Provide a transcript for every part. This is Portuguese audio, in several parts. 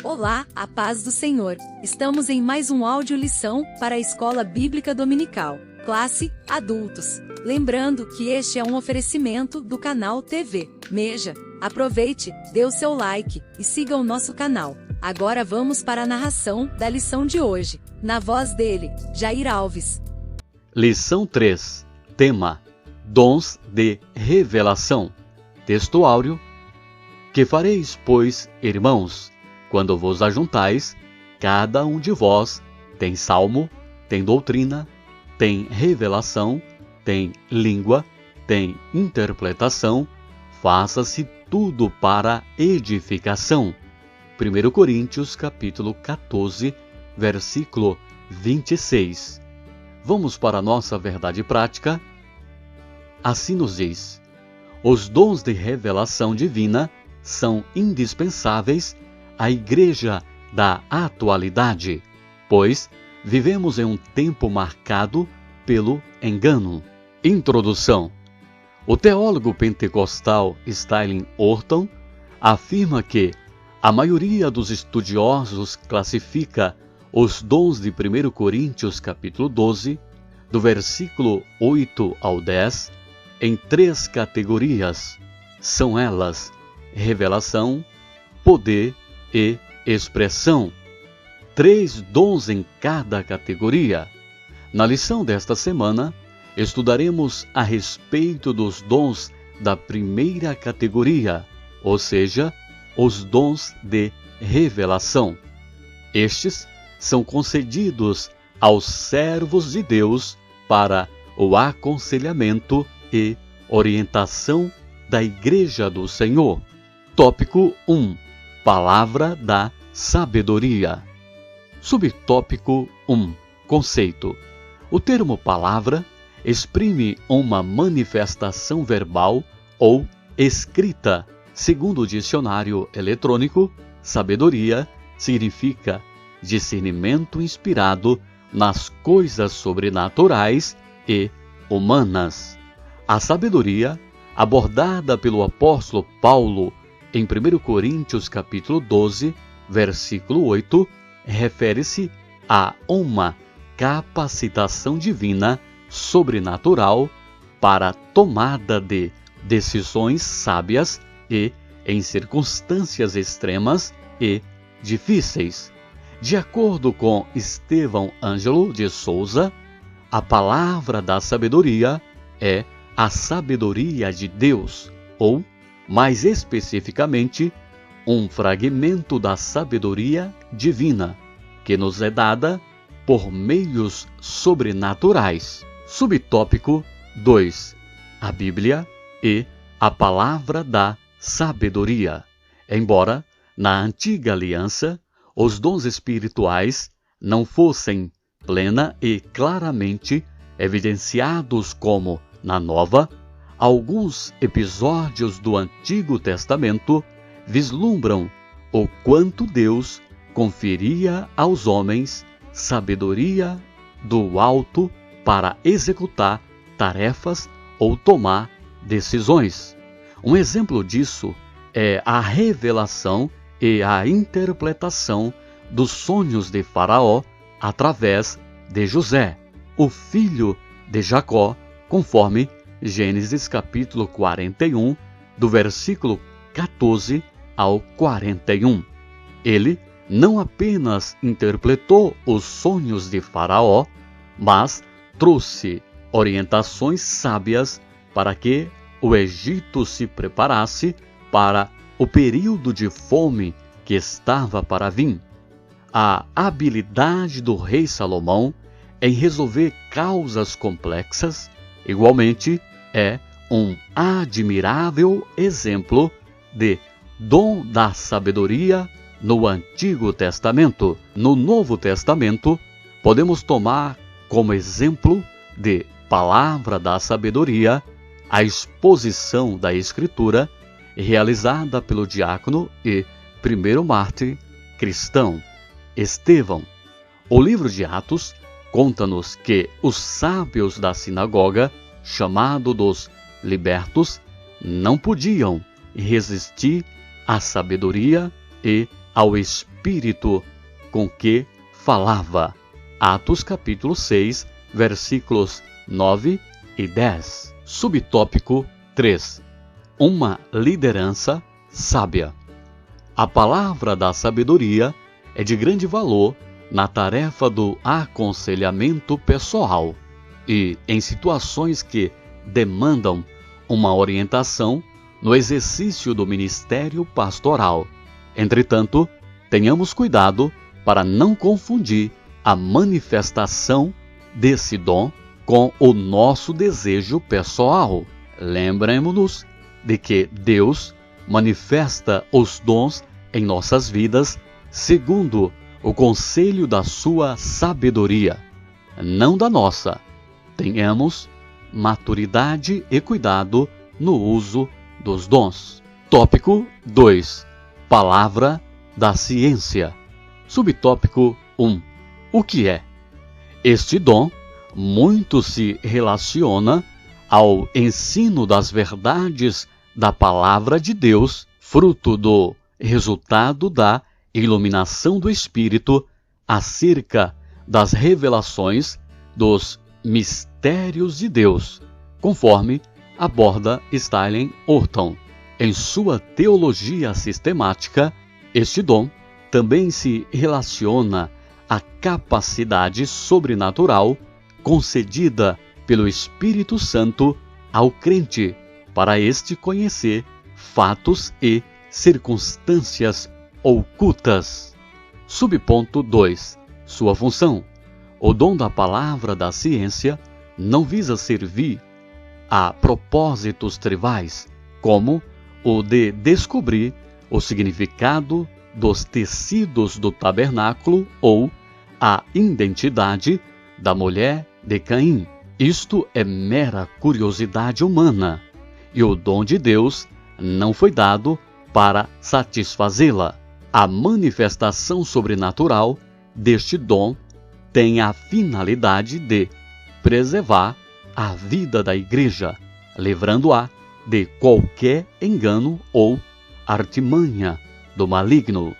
Olá, a paz do Senhor. Estamos em mais um áudio lição para a Escola Bíblica Dominical, classe Adultos. Lembrando que este é um oferecimento do canal TV Meja. Aproveite, dê o seu like e siga o nosso canal. Agora vamos para a narração da lição de hoje, na voz dele, Jair Alves. Lição 3. Tema: Dons de revelação. Texto áureo: Que fareis, pois, irmãos, quando vos ajuntais? Cada um de vós tem salmo, tem doutrina, tem revelação, tem língua, tem interpretação. Faça-se tudo para edificação. 1 Coríntios capítulo 14, versículo 26. Vamos para a nossa verdade prática. Assim nos diz: os dons de revelação divina são indispensáveis à igreja da atualidade, pois vivemos em um tempo marcado pelo engano. Introdução. O teólogo pentecostal Stanley Orton afirma que a maioria dos estudiosos classifica os dons de 1 Coríntios capítulo 12, do versículo 8 ao 10, em 3 categorias. São elas: revelação, poder e expressão. 3 dons em cada categoria. Na lição desta semana, estudaremos a respeito dos dons da primeira categoria, ou seja, os dons de revelação. Estes são concedidos aos servos de Deus para o aconselhamento e orientação da Igreja do Senhor. Tópico 1. Palavra da sabedoria. Subtópico 1. Conceito. O termo palavra exprime uma manifestação verbal ou escrita. Segundo o dicionário eletrônico, sabedoria significa discernimento inspirado nas coisas sobrenaturais e humanas. A sabedoria, abordada pelo apóstolo Paulo em 1 Coríntios capítulo 12, versículo 8, refere-se a uma capacitação divina sobrenatural para a tomada de decisões sábias e em circunstâncias extremas e difíceis. De acordo com Estevão Ângelo de Souza, a palavra da sabedoria é a sabedoria de Deus, ou, mais especificamente, um fragmento da sabedoria divina, que nos é dada por meios sobrenaturais. Subtópico 2. A Bíblia e a palavra da sabedoria. Embora, na antiga aliança, os dons espirituais não fossem plena e claramente evidenciados como na nova, alguns episódios do Antigo Testamento vislumbram o quanto Deus conferia aos homens sabedoria do alto para executar tarefas ou tomar decisões. Um exemplo disso é a revelação e a interpretação dos sonhos de Faraó através de José, o filho de Jacó, conforme Gênesis capítulo 41, do versículo 14 ao 41. Ele não apenas interpretou os sonhos de Faraó, mas trouxe orientações sábias para que o Egito se preparasse para o período de fome que estava para vir. A habilidade do rei Salomão em resolver causas complexas, igualmente, é um admirável exemplo de dom da sabedoria no Antigo Testamento. No Novo Testamento, podemos tomar como exemplo de palavra da sabedoria a exposição da Escritura realizada pelo diácono e primeiro mártir cristão, Estevão. O livro de Atos conta-nos que os sábios da sinagoga, chamados dos libertos, não podiam resistir à sabedoria e ao Espírito Espírito com que falava. Atos capítulo 6, versículos 9 e 10. Subtópico 3. Uma liderança sábia. A palavra da sabedoria é de grande valor na tarefa do aconselhamento pessoal e em situações que demandam uma orientação no exercício do ministério pastoral. Entretanto, tenhamos cuidado para não confundir a manifestação desse dom com o nosso desejo pessoal. Lembremos-nos de que Deus manifesta os dons em nossas vidas segundo o conselho da sua sabedoria, não da nossa. Tenhamos maturidade e cuidado no uso dos dons. Tópico 2. Palavra da ciência. Subtópico 1. O que é? Este dom muito se relaciona ao ensino das verdades da palavra de Deus, fruto do resultado da iluminação do Espírito acerca das revelações dos mistérios de Deus, conforme aborda Stanley Orton. Em sua teologia sistemática, este dom também se relaciona à capacidade sobrenatural concedida pelo Espírito Santo ao crente para este conhecer fatos e circunstâncias ocultas. Subponto 2. Sua função. O dom da palavra da ciência não visa servir a propósitos tribais, como o de descobrir o significado dos tecidos do tabernáculo ou a identidade da mulher de Caim. Isto é mera curiosidade humana, e o dom de Deus não foi dado para satisfazê-la. A manifestação sobrenatural deste dom tem a finalidade de preservar a vida da igreja, livrando-a de qualquer engano ou artimanha do maligno.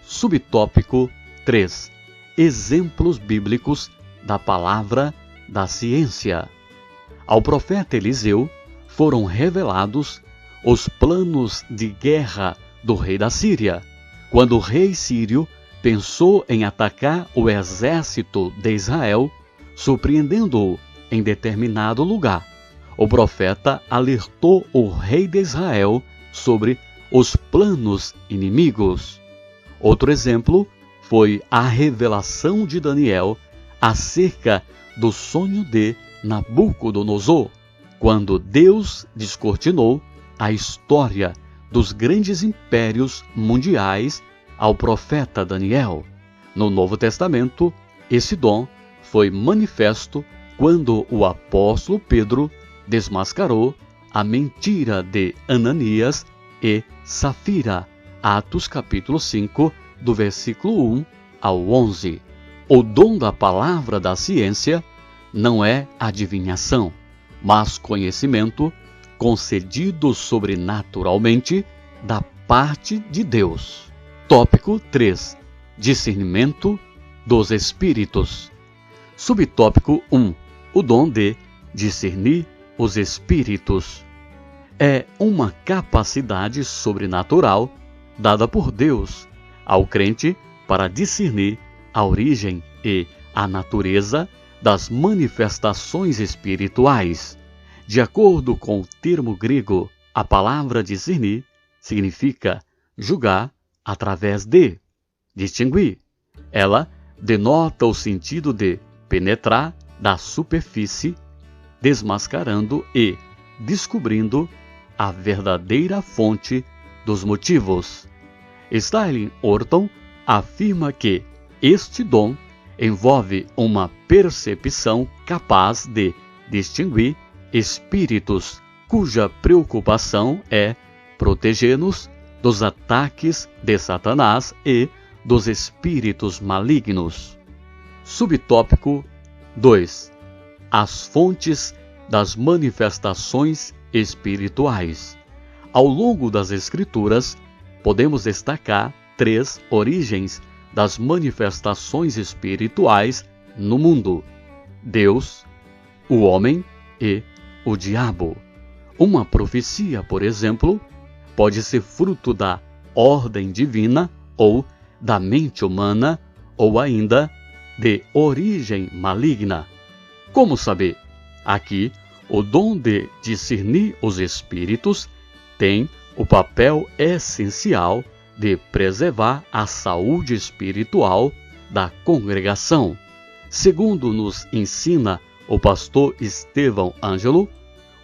Subtópico 3. Exemplos bíblicos da palavra da ciência. Ao profeta Eliseu foram revelados os planos de guerra do rei da Síria. Quando o rei sírio pensou em atacar o exército de Israel, surpreendendo-o em determinado lugar, o profeta alertou o rei de Israel sobre os planos inimigos. Outro exemplo foi a revelação de Daniel acerca do sonho de Nabucodonosor, quando Deus descortinou a história dos grandes impérios mundiais ao profeta Daniel. No Novo Testamento, esse dom foi manifesto quando o apóstolo Pedro desmascarou a mentira de Ananias e Safira. Atos capítulo 5, do versículo 1 ao 11. O dom da palavra da ciência não é adivinhação, mas conhecimento concedido sobrenaturalmente da parte de Deus. Tópico 3. Discernimento dos Espíritos. Subtópico 1. O dom de discernir os Espíritos. É uma capacidade sobrenatural dada por Deus ao crente para discernir a origem e a natureza das manifestações espirituais. De acordo com o termo grego, a palavra discernir significa julgar através de, distinguir. Ela denota o sentido de penetrar da superfície, desmascarando e descobrindo a verdadeira fonte dos motivos. Stanley Orton afirma que este dom envolve uma percepção capaz de distinguir espíritos cuja preocupação é proteger-nos dos ataques de Satanás e dos espíritos malignos. Subtópico 2. As fontes das manifestações espirituais. Ao longo das Escrituras, podemos destacar três origens das manifestações espirituais no mundo: Deus, o homem e o diabo. Uma profecia, por exemplo, pode ser fruto da ordem divina ou da mente humana, ou ainda de origem maligna. Como saber? Aqui, o dom de discernir os espíritos tem o papel essencial de preservar a saúde espiritual da congregação. Segundo nos ensina o pastor Estevão Ângelo,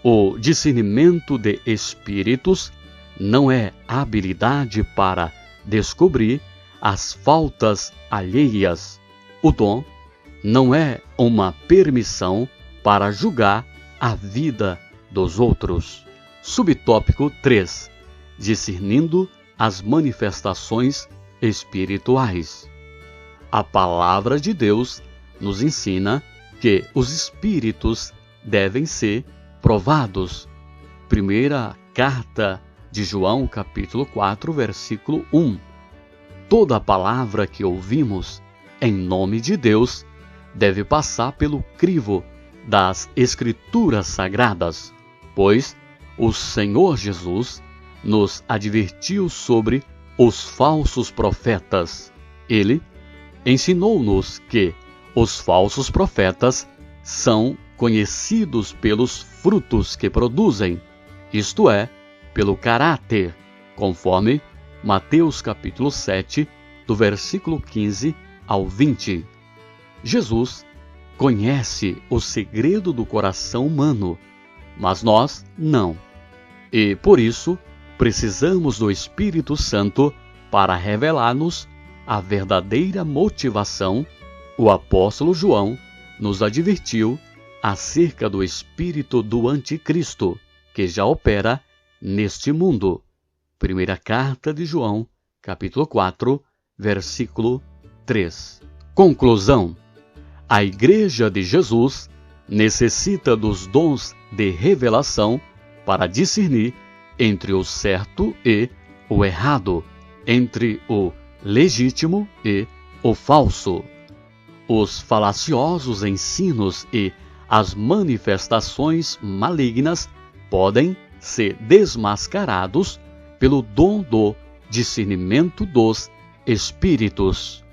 o discernimento de espíritos não é habilidade para descobrir as faltas alheias. O dom não é uma permissão para julgar a vida dos outros. Subtópico 3. Discernindo as manifestações espirituais. A palavra de Deus nos ensina que os espíritos devem ser provados. Primeira carta de João, capítulo 4, versículo 1. Toda palavra que ouvimos em nome de Deus deve passar pelo crivo das Escrituras Sagradas, pois o Senhor Jesus nos advertiu sobre os falsos profetas. Ele ensinou-nos que os falsos profetas são conhecidos pelos frutos que produzem, isto é, pelo caráter, conforme Mateus capítulo 7, do versículo 15 ao 20. Jesus conhece o segredo do coração humano, mas nós não. E, por isso, precisamos do Espírito Santo para revelar-nos a verdadeira motivação. O apóstolo João nos advertiu acerca do espírito do anticristo, que já opera neste mundo. Primeira carta de João, capítulo 4, versículo 3. Conclusão: a Igreja de Jesus necessita dos dons de revelação para discernir entre o certo e o errado, entre o legítimo e o falso. Os falaciosos ensinos e as manifestações malignas podem ser desmascarados pelo dom do discernimento dos espíritos.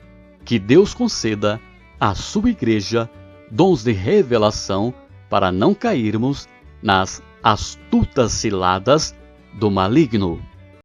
Que Deus conceda à sua Igreja dons de revelação para não cairmos nas astutas ciladas do maligno.